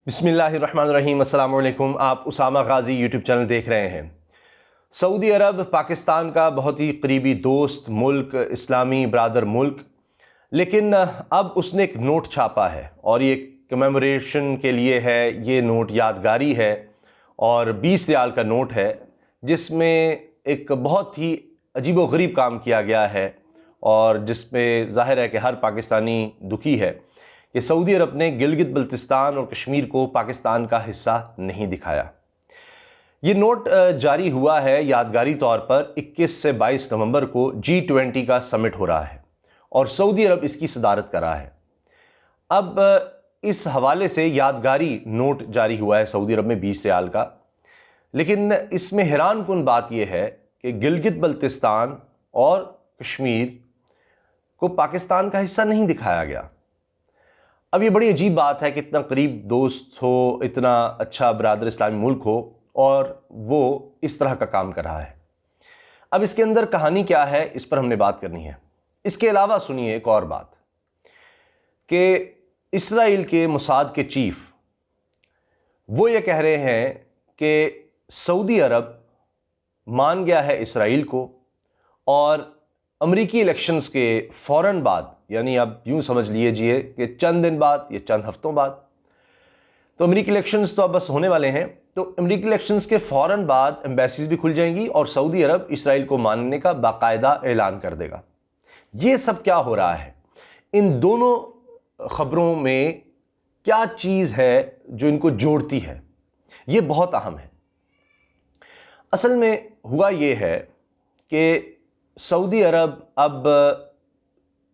بسم اللہ الرحمن الرحیم۔ السلام علیکم۔ آپ اسامہ غازی یوٹیوب چینل دیکھ رہے ہیں۔ سعودی عرب پاکستان کا بہت ہی قریبی دوست ملک، اسلامی برادر ملک، لیکن اب اس نے ایک نوٹ چھاپا ہے اور یہ کمیموریشن کے لیے ہے۔ یہ نوٹ یادگاری ہے اور 20 ریال کا نوٹ ہے، جس میں ایک بہت ہی عجیب و غریب کام کیا گیا ہے اور جس میں ظاہر ہے کہ ہر پاکستانی دکھی ہے کہ سعودی عرب نے گلگت بلتستان اور کشمیر کو پاکستان کا حصہ نہیں دکھایا۔ یہ نوٹ جاری ہوا ہے یادگاری طور پر 21 سے 22 نومبر کو G20 کا سمٹ ہو رہا ہے اور سعودی عرب اس کی صدارت کر رہا ہے۔ اب اس حوالے سے یادگاری نوٹ جاری ہوا ہے سعودی عرب میں 20 ریال کا، لیکن اس میں حیران کن بات یہ ہے کہ گلگت بلتستان اور کشمیر کو پاکستان کا حصہ نہیں دکھایا گیا۔ اب یہ بڑی عجیب بات ہے کہ اتنا قریب دوست ہو، اتنا اچھا برادر اسلامی ملک ہو اور وہ اس طرح کا کام کر رہا ہے۔ اب اس کے اندر کہانی کیا ہے، اس پر ہم نے بات کرنی ہے۔ اس کے علاوہ سنیے ایک اور بات کہ اسرائیل کے موساد کے چیف وہ یہ کہہ رہے ہیں کہ سعودی عرب مان گیا ہے اسرائیل کو، اور امریکی الیکشنز کے فوراً بعد، یعنی اب یوں سمجھ لیجئے کہ چند دن بعد یا چند ہفتوں بعد، تو امریکی الیکشنز تو اب بس ہونے والے ہیں، تو امریکی الیکشنز کے فوراً بعد ایمبیسیز بھی کھل جائیں گی اور سعودی عرب اسرائیل کو ماننے کا باقاعدہ اعلان کر دے گا۔ یہ سب کیا ہو رہا ہے؟ ان دونوں خبروں میں کیا چیز ہے جو ان کو جوڑتی ہے؟ یہ بہت اہم ہے۔ اصل میں ہوا یہ ہے کہ سعودی عرب اب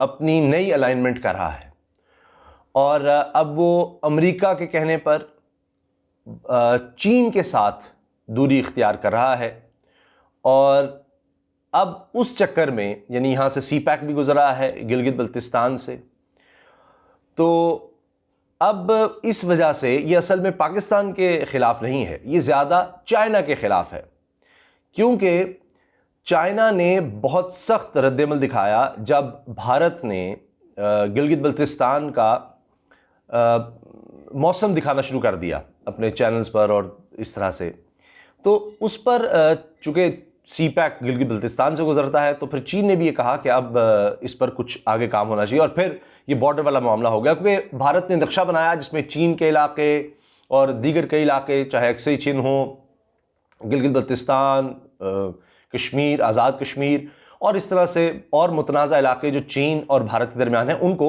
اپنی نئی الائنمنٹ کر رہا ہے اور اب وہ امریکہ کے کہنے پر چین کے ساتھ دوری اختیار کر رہا ہے، اور اب اس چکر میں یعنی یہاں سے سی پیک بھی گزر رہا ہے گلگت بلتستان سے، تو اب اس وجہ سے یہ اصل میں پاکستان کے خلاف نہیں ہے، یہ زیادہ چائنا کے خلاف ہے، کیونکہ چائنا نے بہت سخت رد عمل دکھایا جب بھارت نے گلگت بلتستان کا موسم دکھانا شروع کر دیا اپنے چینلز پر اور اس طرح سے، تو اس پر چونکہ سی پیک گلگت بلتستان سے گزرتا ہے، تو پھر چین نے بھی یہ کہا کہ اب اس پر کچھ آگے کام ہونا چاہیے، اور پھر یہ بارڈر والا معاملہ ہو گیا، کیونکہ بھارت نے نقشہ بنایا جس میں چین کے علاقے اور دیگر کئی علاقے، چاہے اکثری چین ہوں، گلگت بلتستان، کشمیر، آزاد کشمیر اور اس طرح سے اور متنازع علاقے جو چین اور بھارت کے درمیان ہیں، ان کو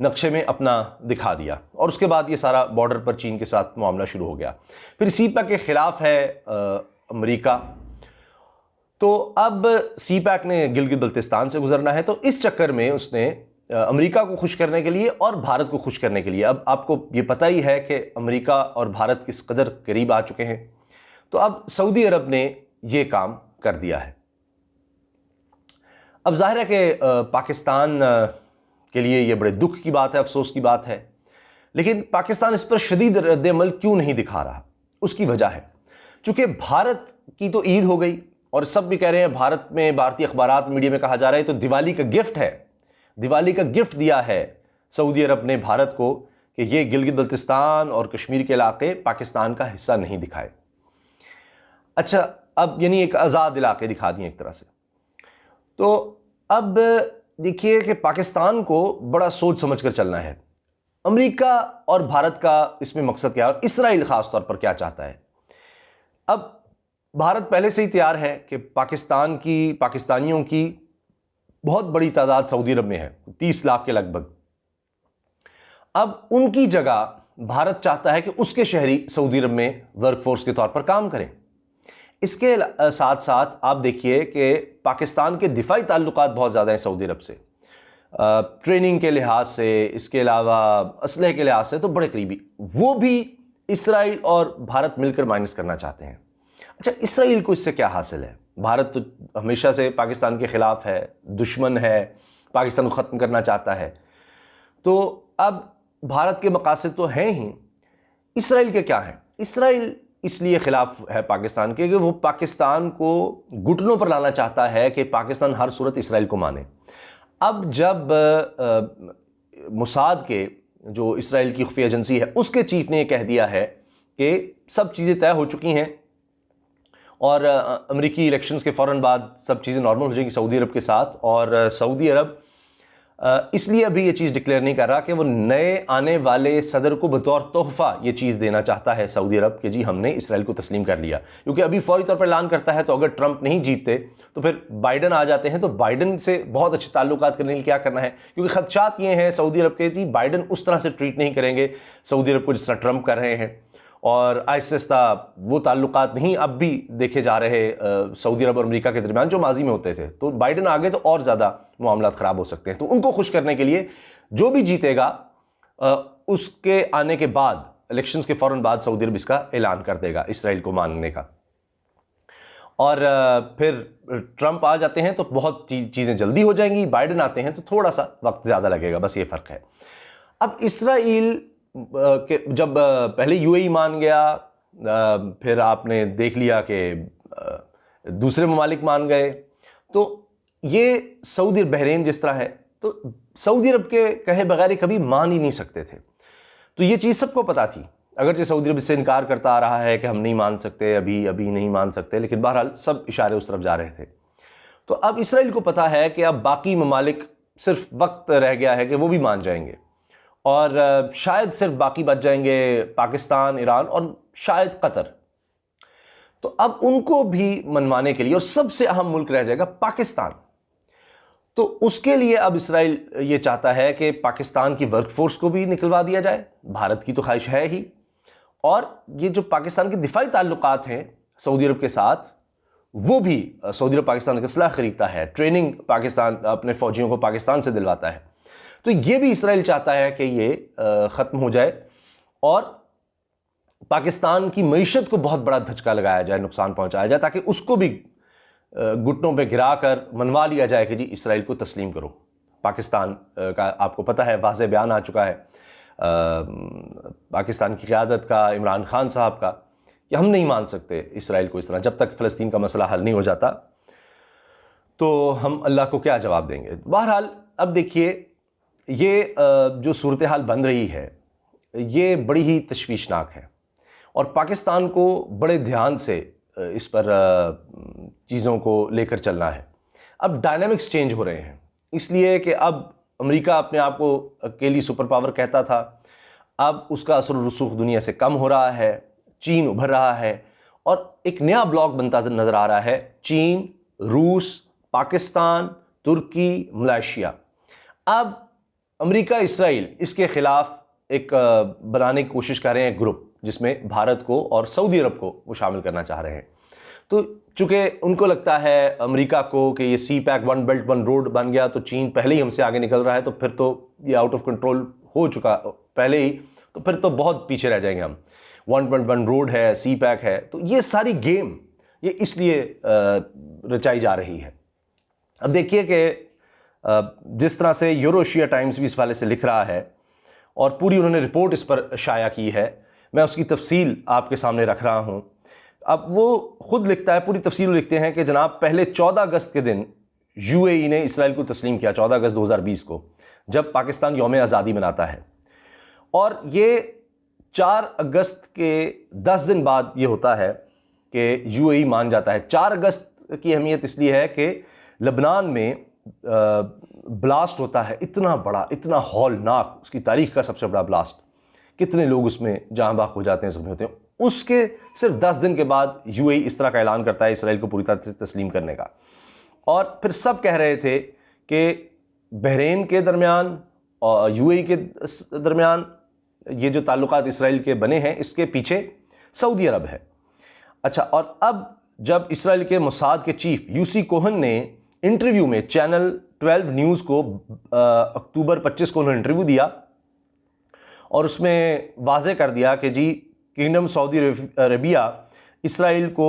نقشے میں اپنا دکھا دیا، اور اس کے بعد یہ سارا بارڈر پر چین کے ساتھ معاملہ شروع ہو گیا۔ پھر سی پیک کے خلاف ہے امریکہ، تو اب سی پیک نے گلگت بلتستان سے گزرنا ہے، تو اس چکر میں اس نے امریکہ کو خوش کرنے کے لیے اور بھارت کو خوش کرنے کے لیے، اب آپ کو یہ پتہ ہی ہے کہ امریکہ اور بھارت کس قدر قریب آ چکے ہیں، تو اب سعودی عرب نے یہ کام کر دیا ہے۔ اب ظاہر ہے کہ پاکستان کے لیے یہ بڑے دکھ کی بات ہے، افسوس کی بات ہے، لیکن پاکستان اس پر شدید رد عمل کیوں نہیں دکھا رہا؟ اس کی وجہ ہے چونکہ بھارت کی تو عید ہو گئی، اور سب بھی کہہ رہے ہیں، بھارت میں بھارتی اخبارات میڈیا میں کہا جا رہا ہے تو دیوالی کا گفٹ ہے، دیوالی کا گفٹ دیا ہے سعودی عرب نے بھارت کو کہ یہ گلگت بلتستان اور کشمیر کے علاقے پاکستان کا حصہ نہیں دکھائے۔ اچھا، اب یعنی ایک آزاد علاقے دکھا دیے ایک طرح سے۔ تو اب دیکھیے کہ پاکستان کو بڑا سوچ سمجھ کر چلنا ہے۔ امریکہ اور بھارت کا اس میں مقصد کیا ہے، اور اسرائیل خاص طور پر کیا چاہتا ہے؟ اب بھارت پہلے سے ہی تیار ہے کہ پاکستانیوں کی بہت بڑی تعداد سعودی عرب میں ہے، 30 لاکھ کے لگ بھگ۔ اب ان کی جگہ بھارت چاہتا ہے کہ اس کے شہری سعودی عرب میں ورک فورس کے طور پر کام کریں۔ اس کے ساتھ ساتھ آپ دیکھیے کہ پاکستان کے دفاعی تعلقات بہت زیادہ ہیں سعودی عرب سے، ٹریننگ کے لحاظ سے، اس کے علاوہ اسلحے کے لحاظ سے تو بڑے قریبی، وہ بھی اسرائیل اور بھارت مل کر مائنس کرنا چاہتے ہیں۔ اچھا، اسرائیل کو اس سے کیا حاصل ہے؟ بھارت تو ہمیشہ سے پاکستان کے خلاف ہے، دشمن ہے، پاکستان کو ختم کرنا چاہتا ہے، تو اب بھارت کے مقاصد تو ہیں ہی، اسرائیل کے کیا ہیں؟ اسرائیل اس لیے خلاف ہے پاکستان کے کہ وہ پاکستان کو گھٹنوں پر لانا چاہتا ہے کہ پاکستان ہر صورت اسرائیل کو مانے۔ اب جب موساد کے جو اسرائیل کی خفیہ ایجنسی ہے اس کے چیف نے یہ کہہ دیا ہے کہ سب چیزیں طے ہو چکی ہیں اور امریکی الیکشنز کے فوراً بعد سب چیزیں نارمل ہو جائیں گی سعودی عرب کے ساتھ. اور سعودی عرب اس لیے ابھی یہ چیز ڈکلیئر نہیں کر رہا کہ وہ نئے آنے والے صدر کو بطور تحفہ یہ چیز دینا چاہتا ہے سعودی عرب کہ جی ہم نے اسرائیل کو تسلیم کر لیا, کیونکہ ابھی فوری طور پر اعلان کرتا ہے تو اگر ٹرمپ نہیں جیتتے تو پھر بائیڈن آ جاتے ہیں, تو بائیڈن سے بہت اچھے تعلقات کرنے کے لیے کیا کرنا ہے, کیونکہ خدشات یہ ہیں سعودی عرب کے جی بائیڈن اس طرح سے ٹریٹ نہیں کریں گے سعودی عرب کو جس طرح ٹرمپ کر رہے ہیں, اور آہستہ آہستہ وہ تعلقات نہیں اب بھی دیکھے جا رہے سعودی عرب اور امریکہ کے درمیان جو ماضی میں ہوتے تھے. تو بائیڈن آگے تو اور زیادہ معاملات خراب ہو سکتے ہیں. تو ان کو خوش کرنے کے لیے جو بھی جیتے گا اس کے آنے کے بعد الیکشنز کے فوراً بعد سعودی عرب اس کا اعلان کر دے گا اسرائیل کو ماننے کا. اور پھر ٹرمپ آ جاتے ہیں تو بہت چیزیں جلدی ہو جائیں گی, بائیڈن آتے ہیں تو تھوڑا سا وقت زیادہ لگے گا, بس یہ فرق ہے. اب اسرائیل جب پہلے یو اے ای مان گیا, پھر آپ نے دیکھ لیا کہ دوسرے ممالک مان گئے, تو یہ سعودی بحرین جس طرح ہے تو سعودی عرب کے کہے بغیر کبھی مان ہی نہیں سکتے تھے. تو یہ چیز سب کو پتہ تھی, اگرچہ سعودی عرب اس سے انکار کرتا آ رہا ہے کہ ہم نہیں مان سکتے, ابھی نہیں مان سکتے, لیکن بہرحال سب اشارے اس طرف جا رہے تھے. تو اب اسرائیل کو پتہ ہے کہ اب باقی ممالک صرف وقت رہ گیا ہے کہ وہ بھی مان جائیں گے, اور شاید صرف باقی بچ جائیں گے پاکستان, ایران اور شاید قطر. تو اب ان کو بھی منوانے کے لیے, اور سب سے اہم ملک رہ جائے گا پاکستان, تو اس کے لیے اب اسرائیل یہ چاہتا ہے کہ پاکستان کی ورک فورس کو بھی نکلوا دیا جائے. بھارت کی تو خواہش ہے ہی, اور یہ جو پاکستان کے دفاعی تعلقات ہیں سعودی عرب کے ساتھ, وہ بھی سعودی عرب پاکستان کا اسلحہ خریدتا ہے, ٹریننگ پاکستان اپنے فوجیوں کو پاکستان سے دلواتا ہے. تو یہ بھی اسرائیل چاہتا ہے کہ یہ ختم ہو جائے اور پاکستان کی معیشت کو بہت بڑا دھچکا لگایا جائے, نقصان پہنچایا جائے, تاکہ اس کو بھی گھٹنوں پہ گرا کر منوا لیا جائے کہ جی اسرائیل کو تسلیم کرو. پاکستان کا آپ کو پتہ ہے واضح بیان آ چکا ہے پاکستان کی قیادت کا, عمران خان صاحب کا, کہ ہم نہیں مان سکتے اسرائیل کو اس طرح, جب تک فلسطین کا مسئلہ حل نہیں ہو جاتا تو ہم اللہ کو کیا جواب دیں گے. بہرحال اب دیکھیے یہ جو صورتحال بن رہی ہے یہ بڑی ہی تشویشناک ہے, اور پاکستان کو بڑے دھیان سے اس پر چیزوں کو لے کر چلنا ہے. اب ڈائنامکس چینج ہو رہے ہیں, اس لیے کہ اب امریکہ اپنے آپ کو اکیلی سپر پاور کہتا تھا, اب اس کا اثر و رسوخ دنیا سے کم ہو رہا ہے, چین ابھر رہا ہے, اور ایک نیا بلاک بنتا نظر آ رہا ہے, چین, روس, پاکستان, ترکی, ملائیشیا. اب امریکہ اسرائیل اس کے خلاف ایک بنانے کی کوشش کر رہے ہیں گروپ, جس میں بھارت کو اور سعودی عرب کو وہ شامل کرنا چاہ رہے ہیں. تو چونکہ ان کو لگتا ہے امریکہ کو کہ یہ CPEC, one belt one road بن گیا, تو چین پہلے ہی ہم سے آگے نکل رہا ہے, تو پھر تو یہ آؤٹ آف کنٹرول ہو چکا پہلے ہی, تو پھر تو بہت پیچھے رہ جائیں گے ہم. 1.1 روڈ ہے, سی پیک ہے, تو یہ ساری گیم یہ اس لیے رچائی جا رہی ہے. اب دیکھیے کہ جس طرح سے یوروشیا ٹائمز بھی اس والے سے لکھ رہا ہے, اور پوری انہوں نے رپورٹ اس پر شائع کی ہے, میں اس کی تفصیل آپ کے سامنے رکھ رہا ہوں. اب وہ خود لکھتا ہے, پوری تفصیل لکھتے ہیں کہ جناب پہلے 14 اگست کے دن یو اے ای نے اسرائیل کو تسلیم کیا, 14 اگست 2020 کو, جب پاکستان یوم آزادی مناتا ہے, اور یہ 4 اگست کے 10 دن بعد یہ ہوتا ہے کہ یو اے ای مان جاتا ہے. 4 اگست کی اہمیت اس لیے ہے کہ لبنان میں بلاسٹ ہوتا ہے, اتنا بڑا, اتنا ہولناک, اس کی تاریخ کا سب سے بڑا بلاسٹ, کتنے لوگ اس میں جاں بحق ہو جاتے ہیں, زخمی ہوتے ہیں. اس کے صرف 10 دن کے بعد یو اے ای اس طرح کا اعلان کرتا ہے اسرائیل کو پوری طرح سے تسلیم کرنے کا. اور پھر سب کہہ رہے تھے کہ بحرین کے درمیان اور یو اے ای کے درمیان یہ جو تعلقات اسرائیل کے بنے ہیں اس کے پیچھے سعودی عرب ہے. اچھا, اور اب جب اسرائیل کے موساد کے چیف یو سی کوہن نے انٹرویو میں چینل 12 نیوز کو اکتوبر 25 کو انہوں نے انٹرویو دیا, اور اس میں واضح کر دیا کہ جی کنگڈم سعودی عربیہ اسرائیل کو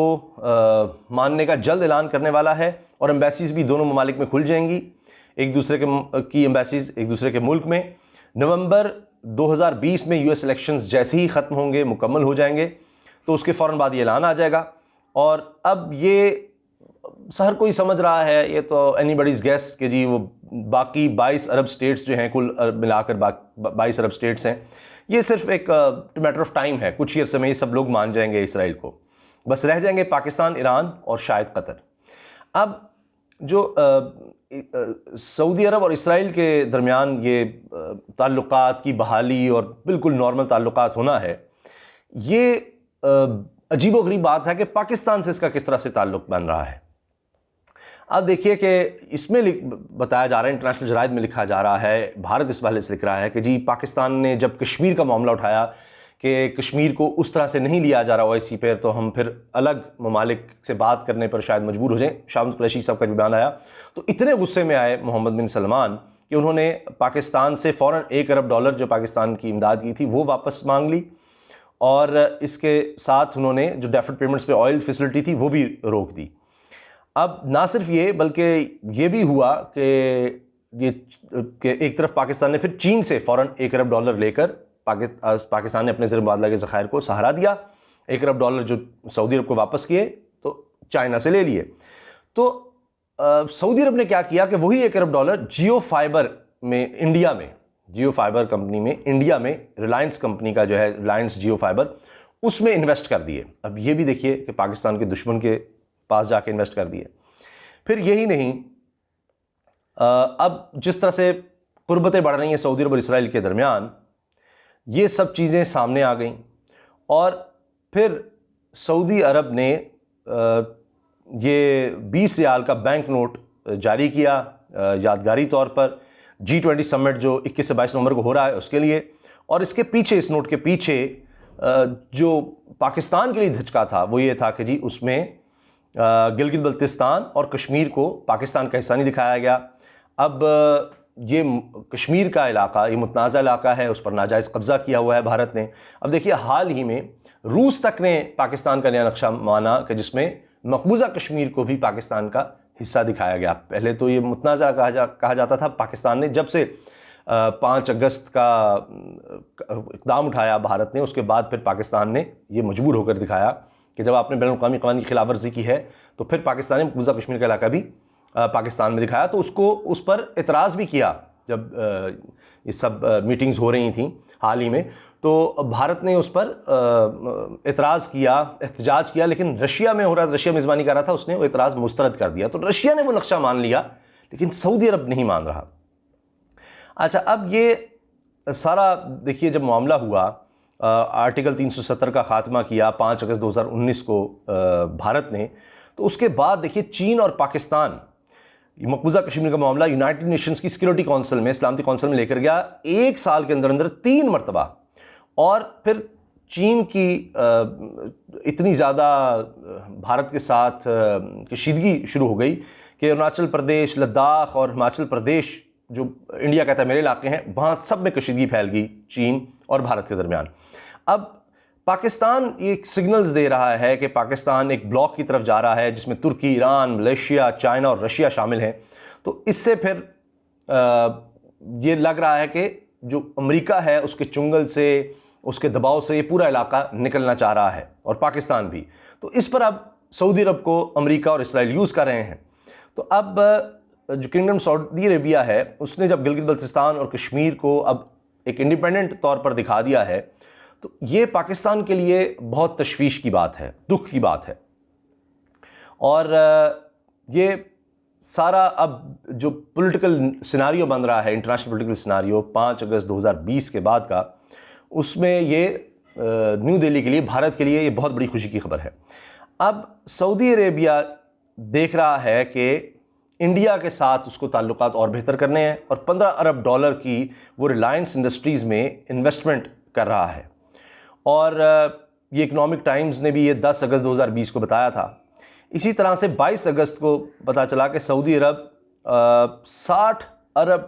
ماننے کا جلد اعلان کرنے والا ہے, اور ایمبیسیز بھی دونوں ممالک میں کھل جائیں گی, ایک دوسرے کی ایمبیسیز ایک دوسرے کے ملک میں. نومبر 2020 میں یو ایس الیکشنز جیسے ہی ختم ہوں گے, مکمل ہو جائیں گے, تو اس کے فوراً بعد یہ اعلان آ جائے گا. اور اب یہ ہر کوئی سمجھ رہا ہے، یہ تو اینی بڈیز گیس کہ جی وہ باقی 22 ارب سٹیٹس جو ہیں، کل ملا کر 22 ارب سٹیٹس ہیں، یہ صرف ایک میٹر آف ٹائم ہے، کچھ ہی عرصے میں یہ سب لوگ مان جائیں گے اسرائیل کو، بس رہ جائیں گے پاکستان، ایران اور شاید قطر۔ اب جو سعودی عرب اور اسرائیل کے درمیان یہ تعلقات کی بحالی اور بالکل نارمل تعلقات ہونا ہے، یہ عجیب و غریب بات ہے کہ پاکستان سے اس کا کس طرح سے تعلق بن رہا ہے۔ اب دیکھیے کہ اس میں بتایا جا رہا ہے، انٹرنیشنل جرائد میں لکھا جا رہا ہے، بھارت اس حوالے سے لکھ رہا ہے کہ جی پاکستان نے جب کشمیر کا معاملہ اٹھایا کہ کشمیر کو اس طرح سے نہیں لیا جا رہا OIC پہ، تو ہم پھر الگ ممالک سے بات کرنے پر شاید مجبور ہو جائیں، شاہ محمود قریشی صاحب کا بھی بیان آیا، تو اتنے غصے میں آئے محمد بن سلمان کہ انہوں نے پاکستان سے فوراً $1 ارب جو پاکستان کی امداد کی تھی وہ واپس مانگ لی، اور اس کے ساتھ انہوں نے جو ڈیفرڈ پیمنٹس پہ آئل فیسلٹی تھی وہ بھی روک دی۔ اب نہ صرف یہ بلکہ یہ بھی ہوا کہ ایک طرف پاکستان نے پھر چین سے فوراً $1 ارب لے کر پاکستان نے اپنے زر مبادلہ کے ذخائر کو سہارا دیا، $1 ارب جو سعودی عرب کو واپس کیے تو چائنا سے لے لیے۔ تو سعودی عرب نے کیا کیا کہ وہی $1 ارب جیو فائبر میں انڈیا میں، جیو فائبر کمپنی میں انڈیا میں، ریلائنس کمپنی کا جو ہے ریلائنس جیو فائبر، اس میں انویسٹ کر دیے۔ اب یہ بھی دیکھیے کہ پاکستان کے دشمن کے پاس جا کے انویسٹ کر دیے۔ پھر یہی نہیں، اب جس طرح سے قربتیں بڑھ رہی ہیں سعودی عرب اور اسرائیل کے درمیان، یہ سب چیزیں سامنے آ گئیں، اور پھر سعودی عرب نے یہ 20 ریال کا بینک نوٹ جاری کیا یادگاری طور پر G20 سمٹ جو 21 سے 22 نومبر کو ہو رہا ہے اس کے لیے، اور اس کے پیچھے، اس نوٹ کے پیچھے جو پاکستان کے لیے دھچکا تھا وہ یہ تھا کہ جی اس میں گلگت بلتستان اور کشمیر کو پاکستان کا حصہ نہیں دکھایا گیا۔ اب یہ کشمیر کا علاقہ، یہ متنازع علاقہ ہے، اس پر ناجائز قبضہ کیا ہوا ہے بھارت نے۔ اب دیکھیے حال ہی میں روس تک نے پاکستان کا نیا نقشہ مانا کہ جس میں مقبوضہ کشمیر کو بھی پاکستان کا حصہ دکھایا گیا۔ پہلے تو یہ متنازع کہا جاتا تھا، پاکستان نے جب سے 5 اگست کا اقدام اٹھایا بھارت نے، اس کے بعد پھر پاکستان نے یہ مجبور ہو کر دکھایا کہ جب آپ نے بین الاقوامی قوانین کی خلاف ورزی کی ہے تو پھر پاکستان نے مقبوضہ کشمیر کا علاقہ بھی پاکستان میں دکھایا۔ تو اس پر اعتراض بھی کیا جب یہ سب میٹنگز ہو رہی تھیں حال ہی میں، تو بھارت نے اس پر اعتراض کیا، احتجاج کیا، لیکن رشیا میں ہو رہا تھا، رشیا میزبانی کر رہا تھا، اس نے وہ اعتراض مسترد کر دیا۔ تو رشیا نے وہ نقشہ مان لیا لیکن سعودی عرب نہیں مان رہا۔ اچھا، اب یہ سارا دیکھیے جب معاملہ ہوا، آرٹیکل 370 کا خاتمہ کیا 5 اگست 2019 کو بھارت نے، تو اس کے بعد دیکھیے چین اور پاکستان مقبوضہ کشمیر کا معاملہ یونائٹڈ نیشنز کی سیکیورٹی کونسل میں، سلامتی کونسل میں لے کر گیا، 1 سال کے اندر 3 مرتبہ، اور پھر چین کی اتنی زیادہ بھارت کے ساتھ کشیدگی شروع ہو گئی کہ اروناچل پردیش، لداخ اور ہماچل پردیش جو انڈیا کہتا ہے میرے علاقے ہیں، وہاں سب میں کشیدگی پھیل گئی چین اور بھارت کے درمیان۔ اب پاکستان یہ سگنلز دے رہا ہے کہ پاکستان ایک بلاک کی طرف جا رہا ہے جس میں ترکی، ایران، ملیشیا، چائنا اور رشیا شامل ہیں، تو اس سے پھر یہ لگ رہا ہے کہ جو امریکہ ہے اس کے چنگل سے، اس کے دباؤ سے یہ پورا علاقہ نکلنا چاہ رہا ہے، اور پاکستان بھی۔ تو اس پر اب سعودی عرب کو امریکہ اور اسرائیل یوز کر رہے ہیں۔ تو اب جو کنگڈم سعودی عربیہ ہے اس نے جب گلگت بلتستان اور کشمیر کو اب ایک انڈیپینڈنٹ طور پر دکھا دیا ہے، تو یہ پاکستان کے لیے بہت تشویش کی بات ہے، دکھ کی بات ہے، اور یہ سارا اب جو پولیٹیکل سیناریو بن رہا ہے، انٹرنیشنل پولیٹیکل سیناریو 5 اگست 2020 کے بعد کا، اس میں یہ نیو دہلی کے لیے، بھارت کے لیے یہ بہت بڑی خوشی کی خبر ہے۔ اب سعودی عربیہ دیکھ رہا ہے کہ انڈیا کے ساتھ اس کو تعلقات اور بہتر کرنے ہیں، اور $15 ارب کی وہ ریلائنس انڈسٹریز میں انویسٹمنٹ کر رہا ہے، اور یہ اکنامک ٹائمز نے بھی یہ 10 اگست 2020 کو بتایا تھا۔ اسی طرح سے 22 اگست کو پتہ چلا کہ سعودی عرب $60 ارب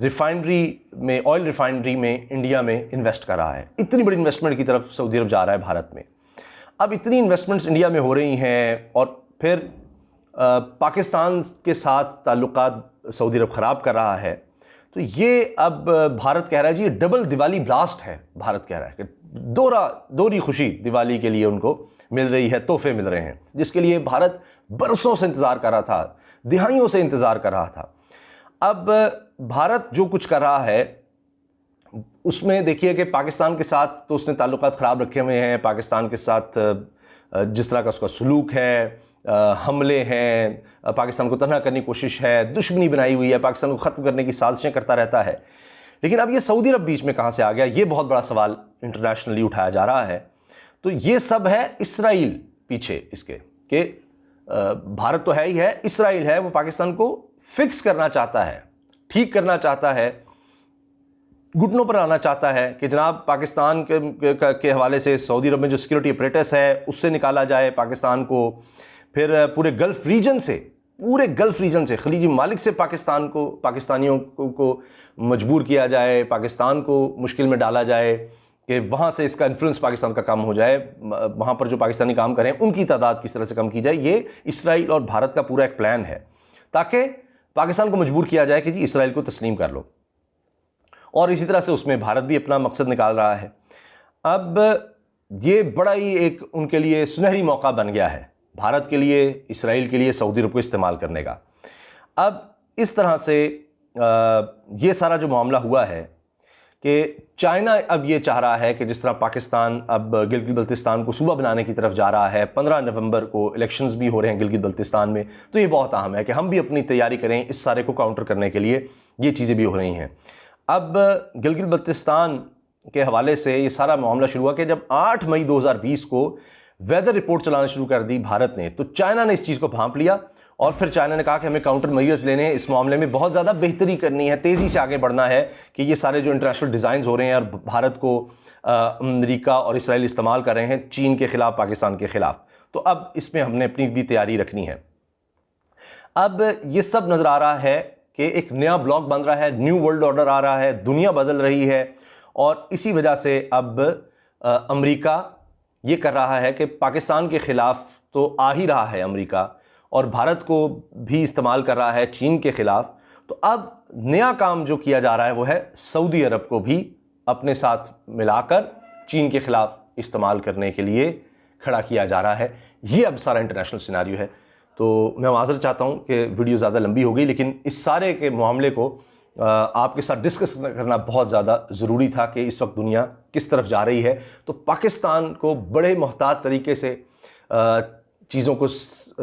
ریفائنری میں، آئل ریفائنری میں انڈیا میں انویسٹ کر رہا ہے۔ اتنی بڑی انویسٹمنٹ کی طرف سعودی عرب جا رہا ہے بھارت میں۔ اب اتنی انویسٹمنٹس انڈیا میں ہو رہی ہیں، اور پھر پاکستان کے ساتھ تعلقات سعودی عرب خراب کر رہا ہے، تو یہ اب بھارت کہہ رہا ہے جی یہ ڈبل دیوالی بلاسٹ ہے. بھارت کہہ رہا ہے کہ دوہری خوشی دیوالی کے لیے ان کو مل رہی ہے, تحفے مل رہے ہیں, جس کے لیے بھارت برسوں سے انتظار کر رہا تھا, دہائیوں سے انتظار کر رہا تھا. اب بھارت جو کچھ کر رہا ہے اس میں دیکھیے کہ پاکستان کے ساتھ تو اس نے تعلقات خراب رکھے ہوئے ہیں. پاکستان کے ساتھ جس طرح کا اس کا سلوک ہے, حملے ہیں, پاکستان کو تنہا کرنے کی کوشش ہے, دشمنی بنائی ہوئی ہے, پاکستان کو ختم کرنے کی سازشیں کرتا رہتا ہے. لیکن اب یہ سعودی عرب بیچ میں کہاں سے آ گیا, یہ بہت بڑا سوال انٹرنیشنلی اٹھایا جا رہا ہے. تو یہ سب ہے اسرائیل پیچھے اس کے, کہ بھارت تو ہے ہی ہے, اسرائیل ہے, وہ پاکستان کو فکس کرنا چاہتا ہے, ٹھیک کرنا چاہتا ہے, گھٹنوں پر آنا چاہتا ہے کہ جناب پاکستان کے حوالے سے سعودی عرب میں جو سیکیورٹی اپریٹس ہے اس سے نکالا جائے پاکستان کو, پھر پورے گلف ریجن سے خلیجی ممالک سے پاکستانیوں کو مجبور کیا جائے, پاکستان کو مشکل میں ڈالا جائے کہ وہاں سے اس کا انفلوئنس پاکستان کا کم ہو جائے, وہاں پر جو پاکستانی کام کریں ان کی تعداد کس طرح سے کم کی جائے. یہ اسرائیل اور بھارت کا پورا ایک پلان ہے تاکہ پاکستان کو مجبور کیا جائے کہ جی اسرائیل کو تسلیم کر لو, اور اسی طرح سے اس میں بھارت بھی اپنا مقصد نکال رہا ہے. اب یہ بڑا ہی ایک ان کے لیے سنہری موقع بن گیا ہے, بھارت کے لیے, اسرائیل کے لیے, سعودی عرب کو استعمال کرنے کا. اب اس طرح سے یہ سارا جو معاملہ ہوا ہے کہ چائنا اب یہ چاہ رہا ہے کہ جس طرح پاکستان اب گلگت بلتستان کو صوبہ بنانے کی طرف جا رہا ہے, 15 نومبر کو الیکشنز بھی ہو رہے ہیں گلگت بلتستان میں, تو یہ بہت اہم ہے کہ ہم بھی اپنی تیاری کریں اس سارے کو کاؤنٹر کرنے کے لیے. یہ چیزیں بھی ہو رہی ہیں. اب گلگت بلتستان کے حوالے سے یہ سارا معاملہ شروع ہوا کہ جب 8 مئی 2020 کو ویدر رپورٹ چلانا شروع کر دی بھارت نے, تو چائنا نے اس چیز کو بھانپ لیا اور پھر چائنا نے کہا کہ ہمیں کاؤنٹر میجرز لینے ہیں, اس معاملے میں بہت زیادہ بہتری کرنی ہے, تیزی سے آگے بڑھنا ہے کہ یہ سارے جو انٹرنیشنل ڈیزائنز ہو رہے ہیں اور بھارت کو امریکہ اور اسرائیل استعمال کر رہے ہیں چین کے خلاف, پاکستان کے خلاف, تو اب اس میں ہم نے اپنی بھی تیاری رکھنی ہے. اب یہ سب نظر آ رہا ہے کہ ایک نیا بلاک بن رہا ہے, نیو ورلڈ آرڈر آ رہا ہے, دنیا بدل رہی ہے, اور اسی وجہ سے اب امریکہ یہ کر رہا ہے کہ پاکستان کے خلاف تو آ ہی رہا ہے امریکہ, اور بھارت کو بھی استعمال کر رہا ہے چین کے خلاف. تو اب نیا کام جو کیا جا رہا ہے وہ ہے سعودی عرب کو بھی اپنے ساتھ ملا کر چین کے خلاف استعمال کرنے کے لیے کھڑا کیا جا رہا ہے. یہ اب سارا انٹرنیشنل سیناریو ہے. تو میں معذرت چاہتا ہوں کہ ویڈیو زیادہ لمبی ہو گئی, لیکن اس سارے کے معاملے کو آپ کے ساتھ ڈسکس کرنا بہت زیادہ ضروری تھا کہ اس وقت دنیا کس طرف جا رہی ہے. تو پاکستان کو بڑے محتاط طریقے سے چیزوں کو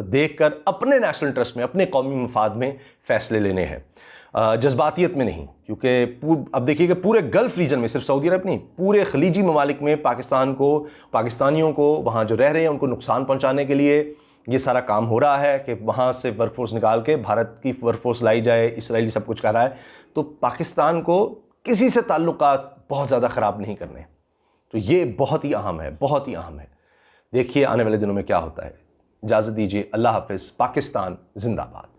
دیکھ کر اپنے نیشنل انٹرسٹ میں, اپنے قومی مفاد میں فیصلے لینے ہیں, جذباتیت میں نہیں. کیونکہ اب دیکھیے کہ پورے گلف ریجن میں, صرف سعودی عرب نہیں, پورے خلیجی ممالک میں پاکستان کو, پاکستانیوں کو وہاں جو رہ رہے ہیں ان کو نقصان پہنچانے کے لیے یہ سارا کام ہو رہا ہے کہ وہاں سے ورک فورس نکال کے بھارت کی ورک فورس لائی جائے. اسرائیلی سب کچھ کر رہا ہے. تو پاکستان کو کسی سے تعلقات بہت زیادہ خراب نہیں کرنے. تو یہ بہت ہی اہم ہے, بہت ہی اہم ہے. دیکھیے آنے والے دنوں میں کیا ہوتا ہے. اجازت دیجیے, اللہ حافظ. پاکستان زندہ باد.